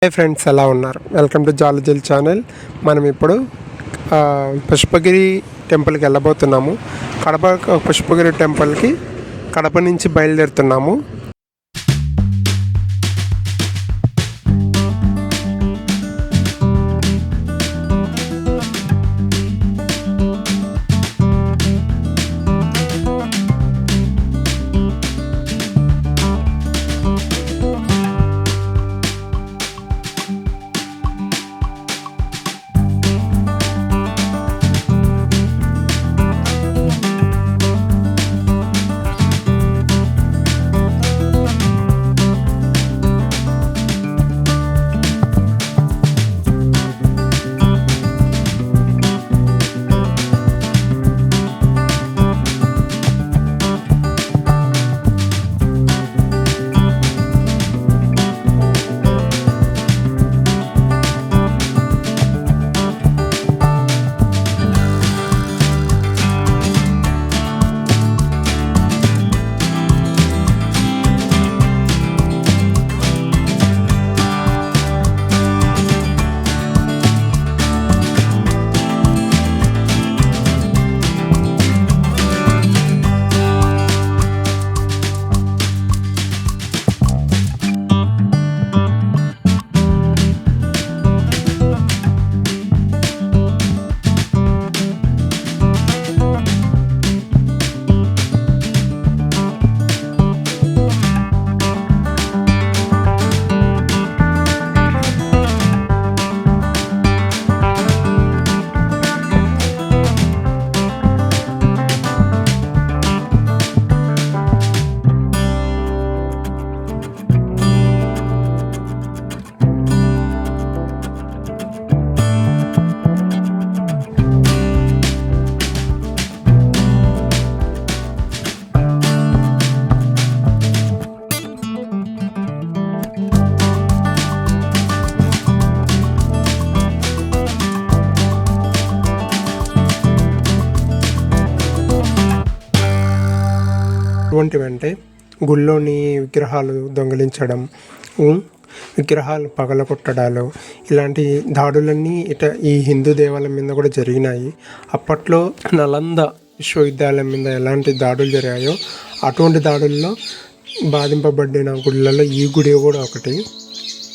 Hi friends, ఎలా ఉన్నారు? Welcome to జాలజల్ ఛానల్. మనం ఇప్పుడు పుష్పగిరి టెంపుల్కి వెళ్ళబోతున్నాము. కడప పుష్పగిరి టెంపుల్కి కడప నుంచి బయలుదేరుతున్నాము. అటువంటివంటే గుళ్ళోని విగ్రహాలు దొంగిలించడం, విగ్రహాలు పగలగొట్టడాలు, ఇలాంటి దాడులన్నీ ఈ హిందూ దేవాలయం మీద కూడా జరిగినాయి. అప్పట్లో నలంద విశ్వవిద్యాలయం మీద ఎలాంటి దాడులు జరిగాయో అటువంటి దాడుల్లో బాధింపబడిన గుళ్ళల్లో ఈ గుడి కూడా ఒకటి.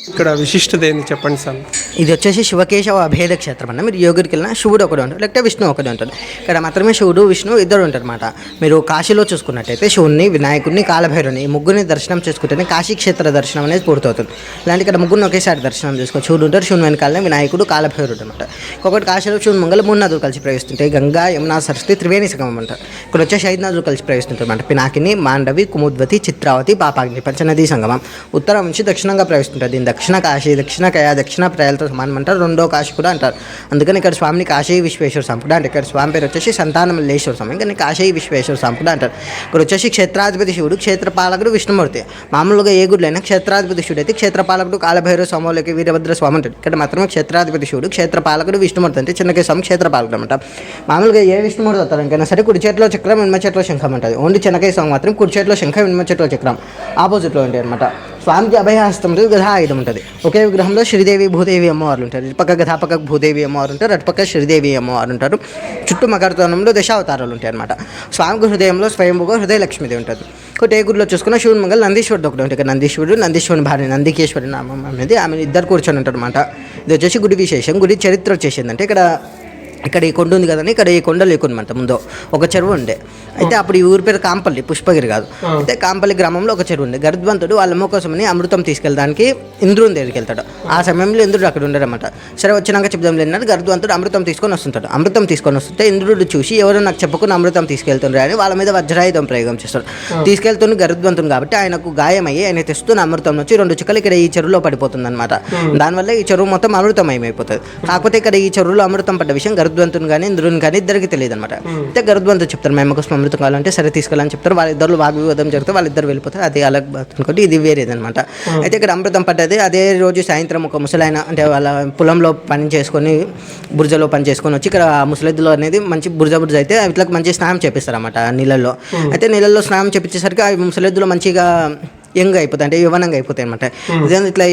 ఇక్కడ విశిష్టత ఏంది చెప్పండి సార్? ఇది వచ్చేసి శివకేశవ అభేద క్షేత్రం అన్న. మీరు యోగికి వెళ్ళినా శివుడు ఒకటి ఉంటాడు, లేకపోతే విష్ణు ఒకటి ఉంటాడు. ఇక్కడ మాత్రమే శివుడు విష్ణు ఇద్దరు ఉంటారు అనమాట. మీరు కాశీలో చూసుకున్నట్టయితే శివుణ్ణి, వినాయకుడిని, కాలభైరుని ముగ్గురిని దర్శనం చేసుకుంటేనే కాశీ క్షేత్ర దర్శనం అనేది పూర్తవుతుంది. ఇలాంటి ఇక్కడ ముగ్గురిని ఒకేసారి దర్శనం చేసుకోవచ్చు. శివుడు ఉంటారు, శివుని వెనకాలనే వినాయకుడు, కాలభైరుడు అనమాట. ఇంకొకటి కాశీలో శివుని మంగళ 3 నదులు కలిసి ప్రవేశిస్తుంటాయి. గంగా, యమునా, సరస్వతి, త్రివేణి సంగమం అంటారు. ఇక్కడ వచ్చేసి 5 నదులు కలిసి ప్రవేశిస్తుంటారు అనమాట. పినాకిని, మాండవి, కుముద్వతి, చిత్రావతి, పాపాగ్ని, పంచనదీ సంగమం. ఉత్తరం నుంచి దక్షిణంగా ప్రవేశిస్తుంటుంది. దీని దక్షిణ కాశీ, దక్షిణ కయా, దక్షిణ ప్రయాలతో సమానం అంటారు. రెండో కాశీ కూడా అంటారు. అందుకని ఇక్కడ స్వామిని కాశీ విశ్వేశ్వర స్వామి కూడా అంటే ఇక్కడ స్వామి పేరు వచ్చేసి సంతాన మల్లేశ్వర స్వామి, కానీ కాశీ విశ్వేశ్వర స్వామి కూడా అంటారు. ఇక్కడ వచ్చేసి క్షేత్రాధిపతి శివుడు, క్షేత్రపాలకుడు విష్ణుమూర్తి. మామూలుగా ఏ గుడిలైనా క్షేత్రాధిపతి శివుడు అయితే క్షేత్రపాలకుడు కాలభైరవ స్వాములకి వీరభద్ర స్వామి అంటారు. ఇక్కడ మాత్రమే క్షేత్రాధిపతి శివుడు, క్షేత్రపాలకుడు విష్ణుమూర్తి అంటే చిన్నకే స్వామి క్షేత్రపాలకుడు అనమాట. మామూలుగా ఏ విష్ణుమూర్తి అవుతారు ఇంకైనా సరే కుడి చేతిలో చక్రం, ఎడమ చేతిలో శంఖం ఉంటుంది. ఓన్లీ చిన్నకే స్వామి మాత్రం కుడి చేతిలో శంఖం, ఎడమ చేతిలో చక్రం ఆపోజిట్లో ఉంటాయి అనమాట. స్వామికి అభయహస్తం ఉంటుంది, గదా ఆయుధం ఉంటుంది. ఒకే విగ్రహంలో శ్రీదేవి, భూదేవి అమ్మవారు ఉంటారు. ఇటుపక్క గదా, పక్క భూదేవి అమ్మవారు ఉంటారు, అటుపక్క శ్రీదేవి అమ్మవారు ఉంటారు. చుట్టూ మకరతోనంలో దశావతారాలు ఉంటాయి అనమాట. స్వామికి హృదయంలో స్వయంభూగా హృదయ లక్ష్మీదేవి ఉంటుంది. ఒకటి ఏ గుడిలో చూసుకున్న శివుని మంగళ నందీశ్వరుడు ఒకటి ఉంటుంది. నందీశ్వరుడు, నందీశ్వరుని భార్య నందికేశ్వరి నామం అనేది ఆమె ఇద్దరు కూర్చొని ఉంటారు అనమాట. ఇది వచ్చేసి గుడి విశేషం. గుడి చరిత్ర వచ్చేసిందంటే ఇక్కడ ఈ కొండ ఉంది కదండి, ఇక్కడ ఈ కొండ లేకున్నమాట. ముందు ఒక చెరువు ఉండే. అయితే అప్పుడు ఈ ఊరి పేరు కాంపల్లి, పుష్పగిరి కాదు. అయితే కాంపల్లి గ్రామంలో ఒక చెరువు ఉండే. గరుత్మంతుడు వాళ్ళ అమ్మ కోసమని అమృతం తీసుకెళ్ళడానికి ఇంద్రుని దగ్గరికి వెళ్తాడు. ఆ సమయంలో ఇంద్రుడు అక్కడ ఉండరన్నమాట. సరే వచ్చినాక చెప్దాం లేన్నారు. గరుత్మంతుడు అమృతం తీసుకొని వస్తుంటాడు. అమృతం తీసుకొని వస్తుంటే ఇంద్రుడు చూసి ఎవరు నాకు చెప్పకుండా అమృతం తీసుకెళ్తుండ్రు అని వాళ్ళ మీద వజ్రాయుధం ప్రయోగం చేస్తాడు. తీసుకెళ్తున్న గరుత్మంతుడు కాబట్టి ఆయనకు గాయమయ్యి ఆయన తెస్తున్న అమృతం నుంచి 2 చుక్కలు ఇక్కడ ఈ చెరువులో పడిపోతుంది అనమాట. దానివల్ల ఈ చెరువు మొత్తం అమృతమయమైపోతుంది. కాకపోతే ఇక్కడ ఈ చెరువులో అమృతం పడ్డ విషయం గరుత్మంతుని కానీ ఇంద్రుని కానీ ఇద్దరికి తెలియదు అనమాట. అయితే గరుత్మంతుడు చెప్తారు మేము కోసం అమృతం కావాలంటే సరే తీసుకెళ్ళని చెప్తారు. వాళ్ళిద్దరు వాగ్వివాదం జరిగితే వాళ్ళిద్దరు వెళ్ళిపోతారు. అది అలా అనుకోండి, ఇది వేరేదనమాట. అయితే ఇక్కడ అమృతం పడ్డది. అదే రోజు సాయంత్రం ఒక ముసలాయన అంటే వాళ్ళ పొలంలో పని చేసుకొని బుర్జలో పని చేసుకొని వచ్చి ఇక్కడ ముసలిద్దులో అనేది మంచి బుర్జ అయితే వీటికి మంచి స్నానం చేపిస్తారు అన్నమాట నీళ్ళల్లో. అయితే నీళ్ళల్లో స్నానం చేపించేసరికి ఆ ముసలిద్దులో మంచిగా యంగ్ అయిపోతాయి, అంటే యవ్వనంగా అయిపోతాయి అనమాట. ఇట్లా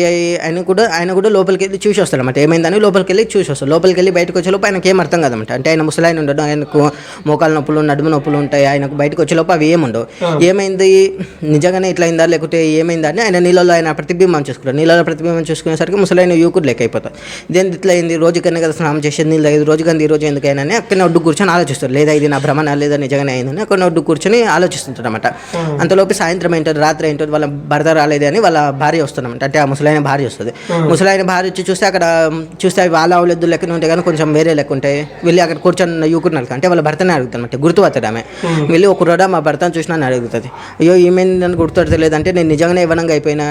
ఆయన కూడా లోపలికి వెళ్ళి చూసి వస్తాడు అనమాట. ఏమైందని లోపలికి వెళ్ళి చూసి వస్తాడు. లోపలికి వెళ్ళి బయటకు వచ్చేలోపు ఆయనకి ఏం అర్థం కాదన్నమాట. అంటే ఆయన ముసలాయన ఉండడు, ఆయనకు మోకాలు నొప్పులు, నడుము నొప్పులు ఉంటాయి. ఆయనకు బయటకు వచ్చేలోపు అవి ఏముండవు. ఏమైంది, నిజంగానే ఇట్లా అయిందా లేకపోతే ఏమైందా అని ఆయన నీళ్ళలో ఆయన ప్రతిబింబం చూసుకుంటాడు. నీళ్ళలో ప్రతిబింబం చూసుకునేసరికి ముసలాయన యువకుడు లెక్క అయిపోతాడు. ఇదేంటి ఇట్లా అయింది, రోజు కన్నా కదా స్నానం చేసేది, నీళ్ళు అయ్యేది రోజు కానీ ఈ రోజు ఎందుకైనా అని అక్కడ ఒడ్డు కూర్చొని ఆలోచిస్తారు. లేదా ఇది నా భ్రమణ, లేదా నిజంగానే అయిందని అక్కడ ఒడ్డు కూర్చొని ఆలోచిస్తుంటాడు అనమాట. అంతలోపు సాయంత్రం ఏంటో రాత్రి ఏంటో వాళ్ళ భర్త రాలేదు అని వాళ్ళ భార్య వస్తుందన్నమాట. అంటే ఆ ముసలాయన భార్య వస్తుంది. ముసలాయన భార్య వచ్చి చూస్తే అక్కడ చూస్తే అవి వాళ్ళ అవలేదు లెక్కన ఉంటాయి కానీ కొంచెం వేరే లెక్క ఉంటాయి. వెళ్ళి అక్కడ కూర్చొని యువకుడు అంటే వాళ్ళ భర్తనే అడుగుతాను అనమాట. గుర్తుపడతాడు ఆమె. వెళ్ళి ఒక రోజు మా భర్తను చూసినా అని అడుగుతుంది. అయ్యో ఈమెను గుర్తుపడతలేదంటే నేను నిజంగానే యవ్వనంగా అయిపోయినా,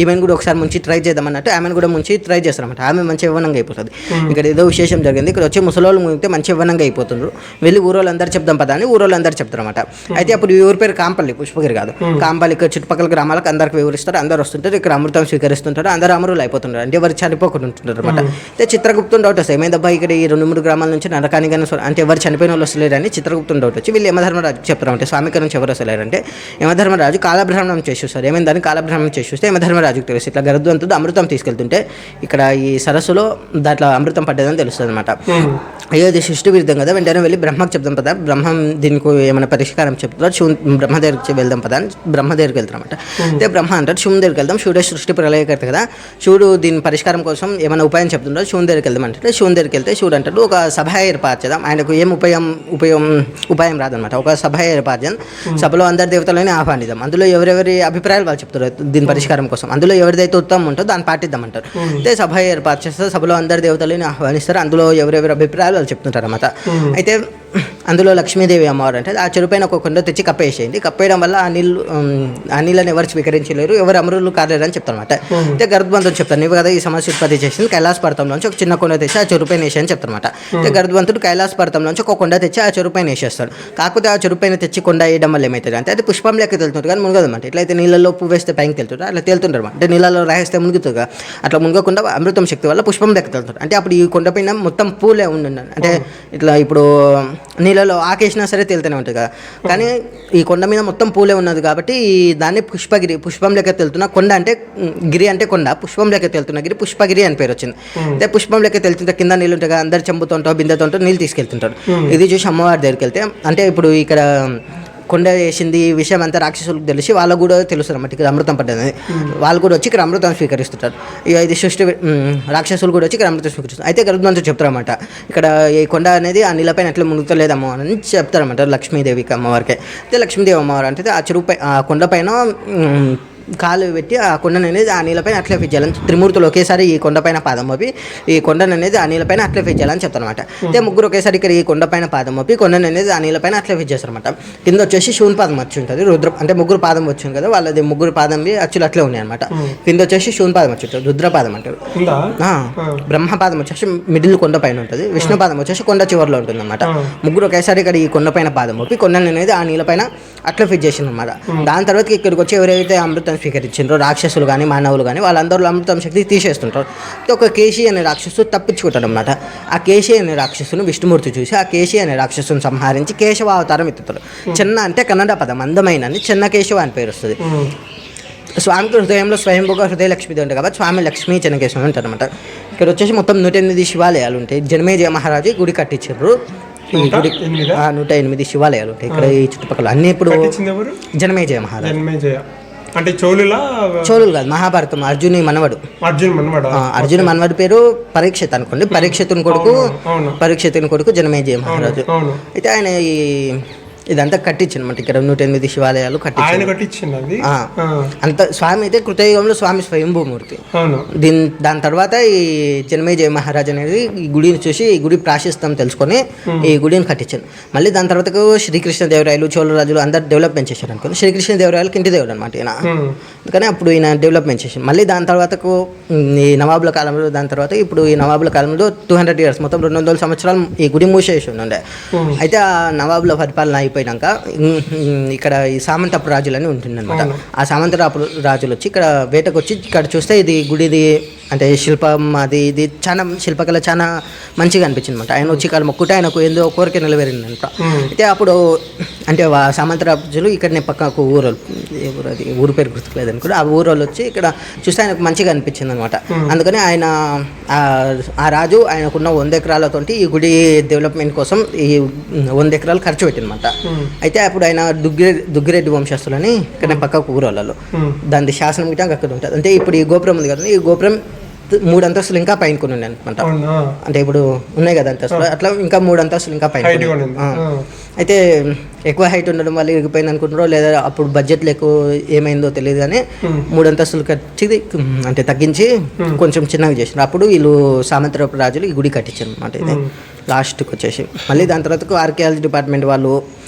ఈమెను కూడా ఒకసారి ముంచి ట్రై చేద్దాం అన్నట్టు ఆమెను కూడా ముంచి ట్రై చేస్తారన్నమాట. ఆమె మంచి యవ్వనంగా అయిపోతుంది. ఇక్కడ ఏదో విశేషం జరిగింది, ఇక్కడ వచ్చి ముసలోళ్ళు ముగితే మంచి యవ్వనంగా అయిపోతున్నారు. వెళ్ళి ఊరోళ్ళు అందరూ చెప్దాం పదా అని ఊరోళ్ళు అందరూ చెప్తారన్నమాట. అయితే అప్పుడు ఈ ఊరి పేరు కాంపల్లి, పుష్పగిరి కాదు కాంపల్లి. ఇక్కడ చుట్టుపక్కల గ్రామాలకు అందరికి వివరిస్తారు, అందరూ వస్తుంటారు, ఇక్కడ అమృతం స్వీకరిస్తుంటారు, అందరూ అమరులు అయిపోతుంటారు, అంటే ఎవరు చనిపోకుండా ఉంటుంటారు అనమాట. అయితే చిత్రగుప్తుని డౌట్ వస్తాయి, ఏమైందబ్బా ఇక్కడ ఈ 2-3 గ్రామాల నుంచి నరకానికి అంటే ఎవరు చనిపోయిన వాళ్ళు వస్తలేరని చిత్రగుప్తుని డౌట్ వచ్చి వీళ్ళు యమధర్మరాజు చెప్తారు. అంటే స్వామికి నుంచి ఎవరు వస్తలేరంటే యమధర్మరాజు కాలబ్రహ్మణం చేసి చూస్తారు. ఏమైందని కాలబ్రహ్మణం చేసి చూస్తే యమధర్మరాజుకి తెలుసు ఇట్లా గరుత్మంతుడు అమృతం తీసుకెళ్తుంటే ఇక్కడ ఈ సరస్సులో దాంట్లో అమృతం పడ్డదని తెలుస్తుంది అనమాట. అయ్యో ఇది సృష్టి విరుద్ధం కదా, వెంటనే వెళ్ళి బ్రహ్మకు చెప్దాం పదా, బ్రహ్మం దీనికి ఏమైనా పరిష్కారం చెప్తారు, బ్రహ్మ దగ్గరికి వెళ్దాం పదా అని బ్రహ్మ దగ్గరికి వెళ్తారన్నమాట. అయితే బ్రహ్మ అంటారు శివుని దగ్గరికి వెళ్దాం, శివుడే సృష్టి ప్రళయకర్త కదా, శివుడు దీని పరిష్కారం కోసం ఏమైనా ఉపాయం చెప్తుంటారు, శివుని దగ్గరికి వెళ్దాం అంటే శివుని దగ్గరికి వెళ్తే శివుడు అంటాడు ఒక సభ ఏర్పరచేద్దాం. ఆయనకు ఏం ఉపాయం రాదనమాట. ఒక సభ ఏర్పరచం, సభలో అందరి దేవతలని ఆహ్వానిద్దాం, అందులో ఎవరెవరి అభిప్రాయాలు వాళ్ళు చెప్తారు దీని పరిష్కారం కోసం, అందులో ఎవరిదైతే ఉత్తమం ఉంటుందో దాన్ని పాటిద్దామంటారు. అయితే సభ ఏర్పాటు చేస్తారు, సభలో అందరి దేవతలని ఆహ్వానిస్తారు, అందులో ఎవరెవరి అభిప్రాయాలు వాళ్ళు చెప్తుంటారు అన్నమాట. అయితే అందులో లక్ష్మీదేవి అమ్మవారు అంటే ఆ చెరుపైన ఒక కొండ తెచ్చి కప్పేసేయండి, కప్పేయడం వల్ల ఆ నీళ్ళని ఎవరు స్వీకరించలేరు, ఎవరు అమరులు కాలేరు అని చెప్తారు అనమాట. అయితే గరుత్మంతుడు చెప్తాను, నీవు కదా ఈ సమస్య ఉత్పత్తి చేసింది, కైలాస పర్వతంలోంచి ఒక చిన్న కొండ తెచ్చి ఆ చెరుపైన వేసి అని చెప్తారన్నమాట. అయితే గరుత్మంతుడు కైలాస పర్వతంలోంచి ఒక కొండ తెచ్చి ఆ చెరుపైన వేసేస్తాడు. కాకపోతే ఆ చెరుపైన తెచ్చి కొండ వేయడం వల్ల ఏమవుతుంది అంటే అది పుష్పం లెక్క తెలుతుంది కానీ మునగదన్నమాట. ఎట్లయితే నీళ్ళలో పువ్వు వేస్తే పైకి తెలుతుంది అట్లా తేలుతుంటారు, అంటే నీళ్ళలో రాయిస్తే మునుగుతుంది, అట్లా మునగకుండా అమృతం శక్తి వల్ల పుష్పం లెక్క తెలుతుంది. అంటే అప్పుడు ఈ కొండపైన మొత్తం పూలే ఉండండి, అంటే ఇట్లా ఇప్పుడు నీళ్ళలో ఆకేసినా సరే తేలుతూనే ఉంటుంది కదా, కానీ ఈ కొండ మీద మొత్తం పూలే ఉన్నది కాబట్టి దాన్ని పుష్పగిరి, పుష్పం లెక్క తెలుతున్న కొండ, అంటే గిరి అంటే కొండ, పుష్పం లెక్క తెలుతున్న గిరి పుష్పగిరి అని పేరు వచ్చింది. అంటే పుష్పం లెక్క తెలుతుంటే కింద నీళ్ళు ఉంటాయి కదా, అందరు చెంబుతుంటారు బిందెతో నీళ్ళు తీసుకెళ్తుంటారు. ఇది చూసి అమ్మవారి దగ్గరికి వెళ్తే అంటే ఇప్పుడు ఇక్కడ కొండ వేసింది ఈ విషయం అంతా రాక్షసులకు తెలిసి వాళ్ళకు కూడా తెలుస్తుంది అన్నమాట ఇక్కడ అమృతం పడ్డది. వాళ్ళు కూడా వచ్చి ఇక్కడ అమృతం స్వీకరిస్తుంటారు. ఇక ఇది సృష్టి రాక్షసులు కూడా వచ్చి ఇక్కడ అమృతం స్వీకరిస్తారు. అయితే గరుత్మంతుడు చెప్తారన్నమాట ఇక్కడ ఈ కొండ అనేది ఆ నీళ్ళపైన ఎట్లా మునుగుతలేదమ్మో అని చెప్తారన్నమాట లక్ష్మీదేవికి అమ్మవారికి. అయితే లక్ష్మీదేవి అమ్మవారు అంటే ఆ చెరువుపై ఆ కొండపైన కాలు పెట్టి ఆ కొండను అనేది ఆ నీళ్ళపైన అట్లే ఫిజ్జాలని, త్రిమూర్తులు ఒకేసారి ఈ కొండపైన పాదం మోపి ఈ కొండను అనేది ఆ నీళ్ళపైన అట్లే ఫిజ్జాలని చెప్తారనమాట. అయితే ముగ్గురు ఒకేసారి ఇక్కడ ఈ కొండపైన పాదం మోపి కొండను అనేది ఆ నీళ్ళపైన అట్లే ఫిజ్జేస్తారనమాట. కింద వచ్చేసి శివుని పాదం వచ్చి ఉంటుంది, రుద్ర అంటే ముగ్గురు పాదం వచ్చింది కదా, వాళ్ళది ముగ్గురు పాదం అచ్చులు అట్లే ఉన్నాయి అనమాట. కింద వచ్చేసి శివుని పాదం వచ్చి ఉంటుంది, రుద్రపాదం అంటారు. బ్రహ్మపాదం వచ్చేసి మిడిల్ కొండ పైన ఉంటుంది, విష్ణు పాదం వచ్చేసి కొండ చివరిలో ఉంటుంది అనమాట. ముగ్గురు ఒకేసారి ఇక్కడ ఈ కొండపైన పాదం మోపి కొండను అనేది ఆ నీళ్ళపైన అట్లా ఫిట్ చేసింది అనమాట. దాని తర్వాత ఇక్కడికి వచ్చి ఎవరైతే అమృతం స్వీకరించారో రాక్షసులు కానీ మానవులు కానీ వాళ్ళందరూ అమృతం శక్తి తీసేస్తుంటారు. ఒక కేశి అనే రాక్షసు తప్పించుకుంటాడు అనమాట. ఆ కేశి అనే రాక్షసును విష్ణుమూర్తి చూసి ఆ కేశి అనే రాక్షసును సంహరించి కేశవ అవతారం ఎత్తుతాడు. చిన్న అంటే కన్నడ పదం అందమైన అని చిన్న కేశవ అని పేరు వస్తుంది. స్వామికి హృదయంలో స్వయంభూగా హృదయ లక్ష్మీదేవి ఉంటుంది కాబట్టి స్వామి లక్ష్మీ చెన్నకేశ్వరం అంటారు అనమాట. ఇక్కడ వచ్చేసి మొత్తం 108 శివాలయాలు ఉంటాయి. జనమేజయ మహారాజు గుడి కట్టించారు. ఈ గుడి 108 శివాలయాలు ఉంటాయి ఇక్కడ ఈ చుట్టుపక్కల అన్ని. ఇప్పుడు జనమేజయ మహారాజు అంటే చోళులు కాదు, మహాభారతం అర్జుని మనవడు. అర్జున్ మనవడు పేరు పరీక్షిత్ అనుకోండి. పరీక్షితుని కొడుకు జనమేజయ మహారాజు. అయితే ఆయన ఇదంతా కట్టించింది అనమాట. ఇక్కడ 108 శివాలయాలు కట్టించింది. అంత స్వామి అయితే కృతయుగంలో స్వామి స్వయంభూమూర్తి. దాని తర్వాత ఈ జనమేజయ మహారాజ్ అనేది ఈ గుడిని చూసి ఈ గుడి ప్రాశస్తం తెలుసుకొని ఈ గుడిని కట్టించారు. మళ్ళీ దాని తర్వాత శ్రీకృష్ణదేవరాయలు చోళరాజులు అందరు డెవలప్మెంట్ చేశారు అనుకోండి. శ్రీకృష్ణదేవరాయలకి ఇంటి దేవుడు అనమాట ఈయన. అందుకని అప్పుడు ఈయన డెవలప్మెంట్ చేశారు. మళ్ళీ దాని తర్వాతకు ఈ నవాబుల కాలంలో దాని తర్వాత ఇప్పుడు ఈ నవాబుల కాలంలో 200 years మొత్తం 200 సంవత్సరాలు ఈ గుడి మూసేసి ఉండే. అయితే ఆ నవాబుల పరిపాలన అయిపోయినాక ఇక్కడ ఈ సామంతపు రాజులని ఉంటుందన్నమాట. ఆ సామంతపు రాజులు వచ్చి ఇక్కడ వేటకు వచ్చి ఇక్కడ చూస్తే ఇది గుడిది అంటే శిల్పం అది ఇది చాలా శిల్పకళ చాలా మంచిగా అనిపించింది అనమాట. ఆయన వచ్చి ఇక్కడ మొక్కుటే ఆయనకు ఏందో కోరిక నెరవేరిందంట. అయితే అప్పుడు అంటే సామంత రాజులు ఇక్కడనే పక్కకు ఊరు ఏ ఊరు అది ఊరు పేరు గుర్తులేదు అనుకో ఆ ఊరోళ్ళు వచ్చి ఇక్కడ చూస్తే ఆయనకు మంచిగా అనిపించింది అనమాట. అందుకని ఆయన ఆ రాజు ఆయనకున్న 100 ఎకరాలతోటి ఈ గుడి డెవలప్మెంట్ కోసం ఈ 100 ఎకరాలు ఖర్చు పెట్టినమాట. అయితే అప్పుడు ఆయన దుగ్గిరెడ్డి వంశస్థులని ఇక్కడ పక్కకు ఊరోళ్ళలో దాని శాసనం గిట్ట అక్కడ ఉంటుంది. అంటే ఇప్పుడు ఈ గోపురం ఉంది కదా, ఈ గోపురం 3 అంతస్తులు ఇంకా పైన కొన్ని ఉన్నాయి అనమాట. అంటే ఇప్పుడు ఉన్నాయి కదా అంతస్తులు, అట్లా ఇంకా 3 అంతస్తులు ఇంకా పైన. అయితే ఎక్కువ హైట్ ఉండడం వల్ల ఇరిగిపోయింది అనుకుంటారో లేదా అప్పుడు బడ్జెట్లో ఎక్కువ ఏమైందో తెలియదు కానీ 3 అంతస్తులు కట్టి అంటే తగ్గించి కొంచెం చిన్నగా చేసినారు. అప్పుడు వీళ్ళు సామంతరాపు రాజులు ఈ గుడి కట్టించారు అనమాట. ఇది లాస్ట్కి వచ్చేసి మళ్ళీ దాని తర్వాత ఆర్కియాలజీ డిపార్ట్మెంట్ వాళ్ళు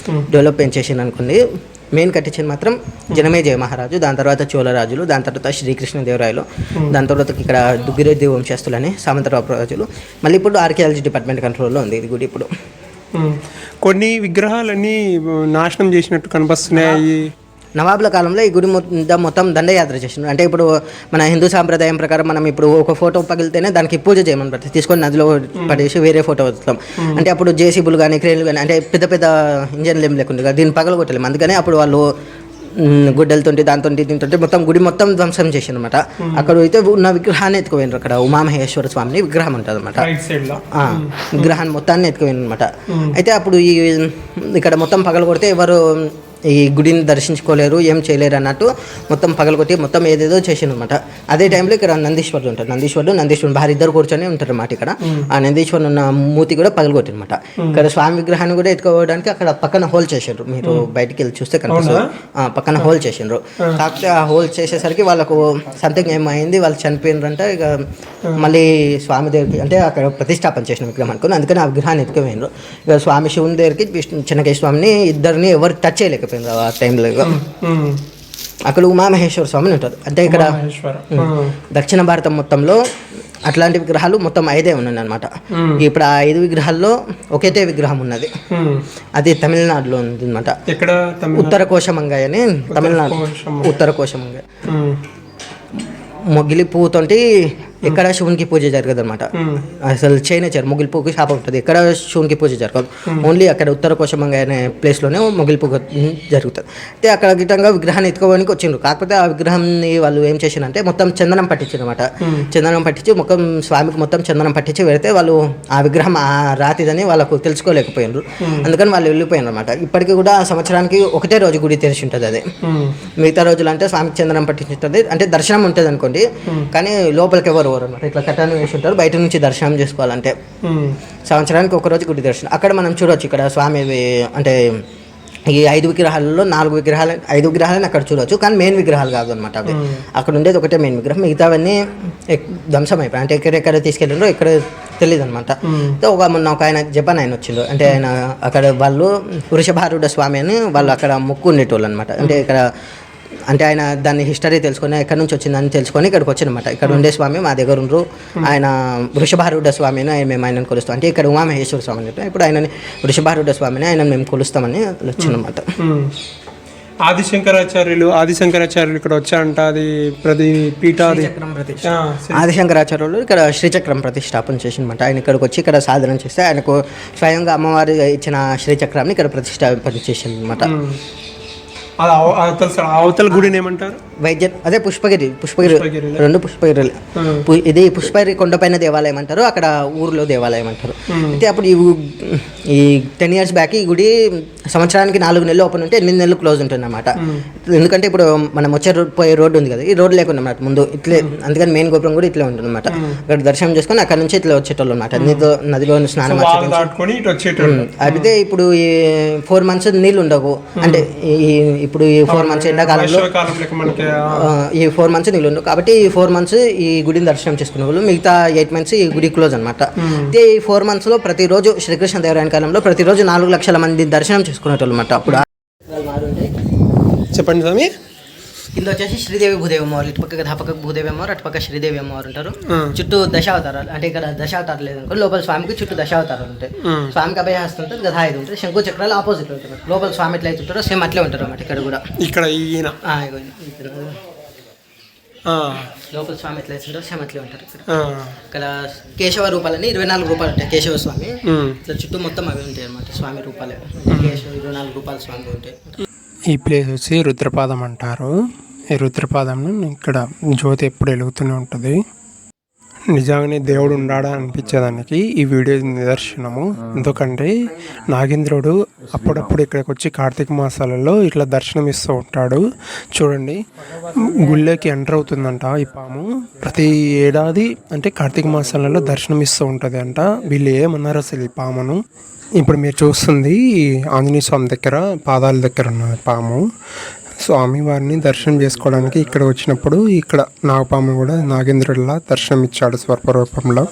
డెవలప్మెంట్ చేసింది అనుకుంది. మెయిన్ కట్టించింది మాత్రం జనమేజయ మహారాజు, దాని తర్వాత చోళరాజులు, దాని తర్వాత శ్రీకృష్ణదేవరాయలు, దాని తర్వాత ఇక్కడ దుగ్గిరెడ్డి వంశస్థులని సామంతరావు రాజులు. మళ్ళీ ఇప్పుడు ఆర్కియాలజీ డిపార్ట్మెంట్ కంట్రోల్లో ఉంది ఇది గుడి ఇప్పుడు. కొన్ని విగ్రహాలన్నీ నాశనం చేసినట్టు కనిపిస్తున్నాయి. నవాబుల కాలంలో ఈ గుడి మొత్తం దండయాత్ర చేసిండ్రు. అంటే ఇప్పుడు మన హిందూ సాంప్రదాయం ప్రకారం మనం ఇప్పుడు ఒక ఫోటో పగిలితేనే దానికి పూజ చేయమని పడుతుంది, తీసుకొని నదిలో పడేసి వేరే ఫోటో వస్తాం. అంటే అప్పుడు జేసీబులు కానీ క్రేన్లు కానీ అంటే పెద్ద పెద్ద ఇంజన్లు ఏం లేకుండా దీన్ని పగలగొట్టలేము. అందుకని అప్పుడు వాళ్ళు గుడ్డలతోటి దాంతో దీంతో మొత్తం గుడి మొత్తం ధ్వంసం చేసింది అనమాట. అక్కడ అయితే ఉన్న విగ్రహాన్ని ఎత్తుకుపోయినారు. అక్కడ ఉమామహేశ్వర స్వామిని విగ్రహం ఉంటుంది అనమాట. విగ్రహాన్ని మొత్తాన్ని ఎత్తుకుపోయింది అనమాట. అయితే అప్పుడు ఈ ఇక్కడ మొత్తం పగలగొడితే ఎవరు ఈ గుడిని దర్శించుకోలేరు, ఏం చేయలేరు అన్నట్టు మొత్తం పగలగొట్టి మొత్తం ఏదేదో చేసిండు అనమాట. అదే టైంలో ఇక్కడ నందీశ్వరుడు ఉంటారు. నందీశ్వరుడు భార్య ఇద్దరు కూర్చొని ఉంటారు అన్నమాట. ఇక్కడ ఆ నందీశ్వరుడు ఉన్న మూతి కూడా పగలగొట్టి అనమాట. ఇక్కడ స్వామి విగ్రహాన్ని కూడా ఎత్తుకోవడానికి అక్కడ పక్కన హోల్ చేసిండ్రు. మీరు బయటికి వెళ్ళి చూస్తే కనిపిస్తుంది, పక్కన హోల్ చేసిండ్రు. కాకపోతే ఆ హోల్ చేసేసరికి వాళ్ళకు సంథింగ్ ఏమైంది, వాళ్ళు చనిపోయినారంట. ఇక మళ్ళీ స్వామి దగ్గరికి అంటే అక్కడ ప్రతిష్టాపన చేసిన విగ్రహం అనుకుని అందుకని ఆ విగ్రహాన్ని ఎత్తుకుపోయినారు. ఇక స్వామి శివుని దగ్గరికి చిన్నకేశ్వర స్వామిని ఇద్దరిని ఎవరు టచ్ చేయలేకపోయింది ఆ టైంలో. అక్కడ ఉమామహేశ్వర స్వామిని ఉంటుంది. అంటే ఇక్కడ దక్షిణ భారతం మొత్తంలో అట్లాంటి విగ్రహాలు మొత్తం 5 ఉన్నాయి అనమాట. ఇప్పుడు ఆ 5 విగ్రహాల్లో ఒకటే విగ్రహం ఉన్నది, అది తమిళనాడులో ఉంది అనమాట. ఉత్తర కోశమంగాయ అని తమిళనాడు ఉత్తర కోశమంగాయ. మొగిలి పువ్వుతోటి ఎక్కడ శివునికి పూజ జరగదు అనమాట. అసలు చైనేచర్ మొగిలి పువ్వుకి శాపం ఉంటుంది, ఎక్కడ శివునికి పూజ జరగదు. ఓన్లీ అక్కడ ఉత్తర కోశమంగా అనే ప్లేస్లోనే మొగిలి పువ్వు జరుగుతుంది. అయితే అక్కడ గిట్టంగా విగ్రహాన్ని ఎత్తుకోవడానికి వచ్చిండ్రు. కాకపోతే ఆ విగ్రహాన్ని వాళ్ళు ఏం చేసిందంటే మొత్తం చందనం పట్టించారు అనమాట. చందనం పట్టించి మొత్తం స్వామికి మొత్తం చందనం పట్టించి పెడితే వాళ్ళు ఆ విగ్రహం ఆ రాతిదని వాళ్ళకు తెలుసుకోలేకపోయినారు. అందుకని వాళ్ళు వెళ్ళిపోయారు అనమాట. ఇప్పటికీ కూడా సంవత్సరానికి ఒకటే రోజు గుడి తెరిచి ఉంటుంది. అదే మిగతా రోజులు అంటే స్వామికి చందనం పట్టించుంటుంది, అంటే దర్శనం ఉంటుంది అనుకోండి, కానీ లోపలికి ఎవరు అనమాట. ఇట్లా కట్టాను వేసి ఉంటారు, బయట నుంచి దర్శనం చేసుకోవాలంటే సంవత్సరానికి ఒక రోజు గుడి దర్శనం. అక్కడ మనం చూడవచ్చు ఇక్కడ స్వామి అంటే ఈ 5 విగ్రహాలలో 5 విగ్రహాలని అక్కడ చూడవచ్చు, కానీ మెయిన్ విగ్రహాలు కాదు అనమాట. అవి అక్కడ ఉండేది ఒకటే మెయిన్ విగ్రహం, మిగతావన్నీ ధ్వంసం అయిపోయాయి. అంటే ఎక్కడెక్కడ తీసుకెళ్ళిండ్రో ఎక్కడ తెలియదు అనమాట. మొన్న ఒక ఆయన జపాన్ ఆయన వచ్చిండ్రు. అంటే ఆయన అక్కడ వాళ్ళు వృషభారూఢ స్వామి అని వాళ్ళు అక్కడ మొక్కు ఉండేటోళ్ళు అనమాట. అంటే ఇక్కడ అంటే ఆయన దాన్ని హిస్టరీ తెలుసుకొని ఎక్కడి నుంచి వచ్చిందని తెలుసుకొని ఇక్కడికి వచ్చినమాట. ఇక్కడ ఉండే స్వామి మా దగ్గర ఉండరు, ఆయన వృషభారూఢ స్వామిని మేము ఆయనను కొలుస్తాం. అంటే ఇక్కడ ఉమామహేశ్వర స్వామి అని చెప్పి ఇప్పుడు ఆయనని వృషభారూఢ స్వామిని ఆయన మేము కొలుస్తామని వచ్చినమాట. ఆదిశంకరాచార్యులు ఇక్కడ వచ్చారంట. అది ఆదిశంకరాచార్యులు ఇక్కడ శ్రీచక్రం ప్రతిష్టాపన చేసినమాట. ఆయన ఇక్కడికి వచ్చి ఇక్కడ సాధన చేస్తే ఆయనకు స్వయంగా అమ్మవారి ఇచ్చిన శ్రీచక్రాన్ని ఇక్కడ ప్రతిష్టాపన చేసింది అనమాట. అవతల గుడిని ఏమంటారు? అదే పుష్పగిరి 2 పుష్పగిరి. ఇది పుష్పగిరి కొండపైన దేవాలయం అంటారు, అక్కడ ఊరిలో దేవాలయం అంటారు. అయితే అప్పుడు ఈ 10 years బ్యాక్ ఈ గుడి సంవత్సరానికి 4 నెలలు ఓపెన్ ఉంటే 8 నెలలు క్లోజ్ ఉంటుంది అన్నమాట. ఎందుకంటే ఇప్పుడు మనం పోయే రోడ్డు ఉంది కదా, ఈ రోడ్డు లేకుండా అన్నమాట ముందు ఇట్లే, అందుకని మెయిన్ గోపురం కూడా ఇట్లే ఉంటుంది అనమాట. అక్కడ దర్శనం చేసుకొని అక్కడ నుంచి ఇట్లా వచ్చేటోళ్ళు అనమాట. నదిలో స్నానం అయితే ఇప్పుడు ఈ 4 months నీళ్ళు ఉండవు. అంటే ఇప్పుడు ఈ 4 months ఎండాకాలంలో ఈ 4 months నీళ్ళు ఉండవు కాబట్టి ఈ 4 months ఈ గుడిని దర్శనం చేసుకునే వాళ్ళు, మిగతా 8 months ఈ గుడి క్లోజ్ అనమాట. అయితే ఈ 4 months లో ప్రతిరోజు శ్రీకృష్ణదేవరాయల కాలంలో ప్రతిరోజు 4 లక్షల మంది దర్శనం చేసుకునేటోళ్ళు అనమాట. అప్పుడు చెప్పండి స్వామి. కింద వచ్చేసి శ్రీదేవి భూదేవి అమ్మవారు, ఇటు పక్కకు భూదేవి అమ్మవారు, అటు పక్క శ్రీదేవి అమ్మవారు ఉంటారు. చుట్టూ దశావతారాలు, అంటే ఇక్కడ దశావతారాలు లేదనుకో లోపల స్వామికి చుట్టూ దశావతారాలు ఉంటాయి. స్వామికి అభయహస్తం ఉంటుంది, గదాయుధం ఉంటుంది, శంకు చక్రాలు ఆపోజిట్ ఉంటారు. లోపల స్వామి ఎట్లా అయితే ఉంటారో సేమ్ అట్లే ఉంటారు అన్నమాట. ఇక్కడ కూడా ఇక్కడ లోపల స్వామి ఎట్లా వేస్తుంటారు సేమ్ అట్లే ఉంటారు ఇక్కడ. ఆ, ఇక్కడ కేశవ రూపాలని 24 రూపాయలు ఉంటాయి. కేశవ స్వామి ఇట్లా చుట్టూ మొత్తం అవి ఉంటాయి అనమాట. స్వామి రూపాలే కేశవ 24 రూపాయల స్వామి ఉంటాయి. ఈ ప్లేస్ వచ్చి రుద్రపాదం అంటారు. ఈ రుద్రపాదం ఇక్కడ జ్యోతి ఎప్పుడు వెలుగుతూనే ఉంటుంది. నిజంగానే దేవుడు ఉన్నాడా అనిపించేదానికి ఈ వీడియో నిదర్శనము. ఎందుకంటే నాగేంద్రుడు అప్పుడప్పుడు ఇక్కడికి వచ్చి కార్తీక మాసాలలో ఇట్లా దర్శనం ఇస్తూ ఉంటాడు. చూడండి, గుళ్ళకి ఎంటర్ అవుతుందంట ఈ పాము. ప్రతి ఏడాది అంటే కార్తీక మాసాలలో దర్శనం ఇస్తూ ఉంటుంది అంట. వీళ్ళు ఏమన్నారు అసలు ఈ పామును? ఇప్పుడు మీరు చూస్తుంది ఆంజనేయ స్వామి దగ్గర పాదాల దగ్గర ఉన్న పాము. స్వామి వారిని దర్శనం చేసుకోవడానికి ఇక్కడ వచ్చినప్పుడు ఇక్కడ నాగపాము కూడా నాగేంద్రుడిలా దర్శనం ఇచ్చాడు స్వర్పరూపంలో.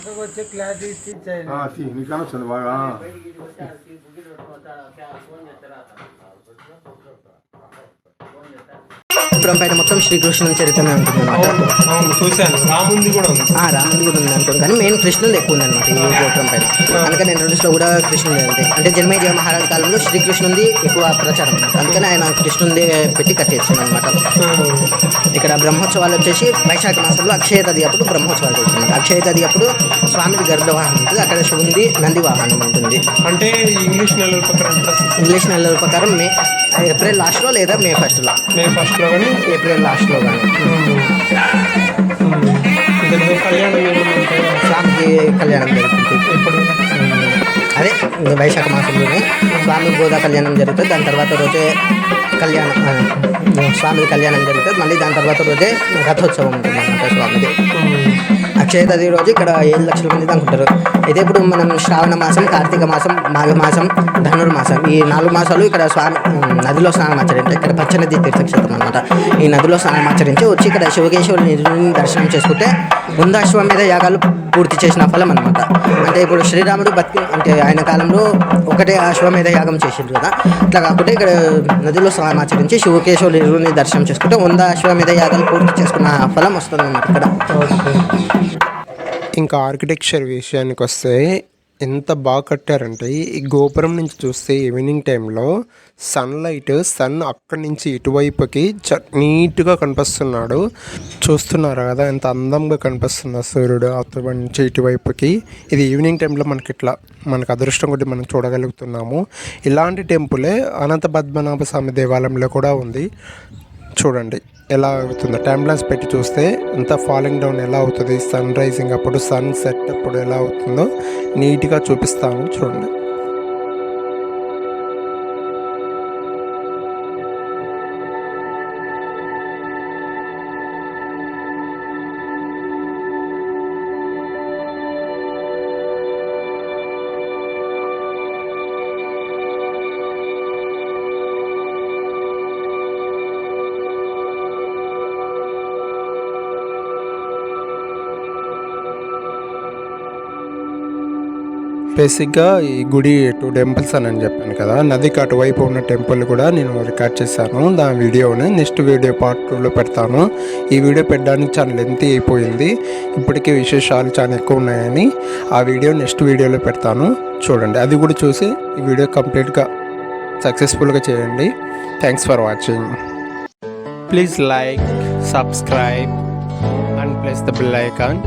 గోపురం పైన మొత్తం శ్రీకృష్ణుని చరిత్రమే ఉంటుంది అనమాట. చూశాను, రాముంది కూడా ఉంది. రాముడు కూడా ఉంది అనుకోండి, కానీ మెయిన్ కృష్ణుడు ఎక్కువ ఉంది అనమాట ఈ గోపురం పైన. అందుకని ఇంట్రొడ్యూస్లో కూడా కృష్ణుడు ఉంటాయి. అంటే జన్మేజయ మహారాజు కాలంలో శ్రీకృష్ణుంది ఎక్కువ ప్రచారం అనమాట. అందుకని ఆయన కృష్ణుంది పెట్టి కట్టేసింది అనమాట. ఇక్కడ బ్రహ్మోత్సవాలు వచ్చేసి వైశాఖ మాసంలో అక్షయ తది అప్పుడు బ్రహ్మోత్సవాలు జరుగుతుంది. అక్షయ తది అప్పుడు స్వామిది గరుడ వాహనం ఉంటుంది, అక్కడ శివుంది నంది వాహనం ఉంటుంది. అంటే ఇంగ్లీష్ నెలల ప్రకారం ఏప్రిల్ లాస్ట్లో లేదా మే ఫస్ట్లో కానీ ఏప్రిల్ లాస్ట్లో కానీ స్వామికి కళ్యాణం జరుగుతుంది. అదే వైశాఖ మాసంలోనే స్వామి గోదా కళ్యాణం జరుగుతుంది. దాని తర్వాత రోజే స్వామిది కళ్యాణం జరుగుతుంది. మళ్ళీ దాని తర్వాత రోజే రథోత్సవం ఉంటుంది అన్నమాట స్వామిది. అక్షయ తది రోజు ఇక్కడ 7 లక్షల మంది దాకా ఉంటారు. అయితే ఇప్పుడు మనం శ్రావణ మాసం, కార్తీక మాసం, మాఘమాసం, ధనుర్మాసం ఈ 4 మాసాలు ఇక్కడ స్వామి నదిలో స్నానం ఆచరించారు. ఇక్కడ పచ్చనది తీర్థక్షేత్రం అనమాట. ఈ నదిలో స్నానం ఆచరించి వచ్చి ఇక్కడ శివకేశవుని దర్శనం చేసుకుంటే 100 అశ్వమేధ యాగాలు పూర్తి చేసిన ఫలం అనమాట. అంటే ఇప్పుడు శ్రీరాముడు అంటే ఆయన కాలంలో ఒకటే అశ్వమేధ యాగం చేసిండ్రు కదా, ఇట్లా కాకుండా ఇక్కడ నదిలో స్నానం ఆచరించి శివకేశవుని దర్శనం చేసుకుంటే 100 అశ్వమేధ యాగాలు పూర్తి చేసుకున్న ఫలం వస్తుంది అన్నమాట ఇక్కడ. ఇంకా ఆర్కిటెక్చర్ విషయానికి వస్తే ఎంత బాగా కట్టారంటే ఈ గోపురం నుంచి చూస్తే ఈవినింగ్ టైంలో సన్ అక్కడి నుంచి ఇటువైపుకి నీట్గా కనిపిస్తున్నాడు. చూస్తున్నారు కదా ఎంత అందంగా కనిపిస్తుంది సూర్యుడు అటు నుంచి ఇటువైపుకి. ఇది ఈవినింగ్ టైంలో మనకు అదృష్టం కొద్ది మనం చూడగలుగుతున్నాము. ఇలాంటి టెంపులే అనంత పద్మనాభ స్వామి దేవాలయంలో కూడా ఉంది. చూడండి ఎలా అవుతుందో, టైం లాస్ పెట్టి చూస్తే అంత ఫాలింగ్ డౌన్ ఎలా అవుతుంది, సన్ రైజింగ్ అప్పుడు, సన్ సెట్ అప్పుడు ఎలా అవుతుందో నీట్గా చూపిస్తాను చూడండి. బేసిక్గా ఈ గుడి 2 టెంపుల్స్ అని చెప్పాను కదా, నదికి అటువైపు ఉన్న టెంపుల్ కూడా నేను రికార్డ్ చేశాను. దాని వీడియోని నెక్స్ట్ వీడియో పార్ట్ 2లో పెడతాను. ఈ వీడియో పెట్టడానికి చాలా లెంతీ అయిపోయింది, ఇప్పటికే విశేషాలు చాలా ఎక్కువ ఉన్నాయని ఆ వీడియో నెక్స్ట్ వీడియోలో పెడతాను. చూడండి, అది కూడా చూసి ఈ వీడియో కంప్లీట్గా సక్సెస్ఫుల్గా చేయండి. Thanks for watching. Please like, subscribe and press the bell icon.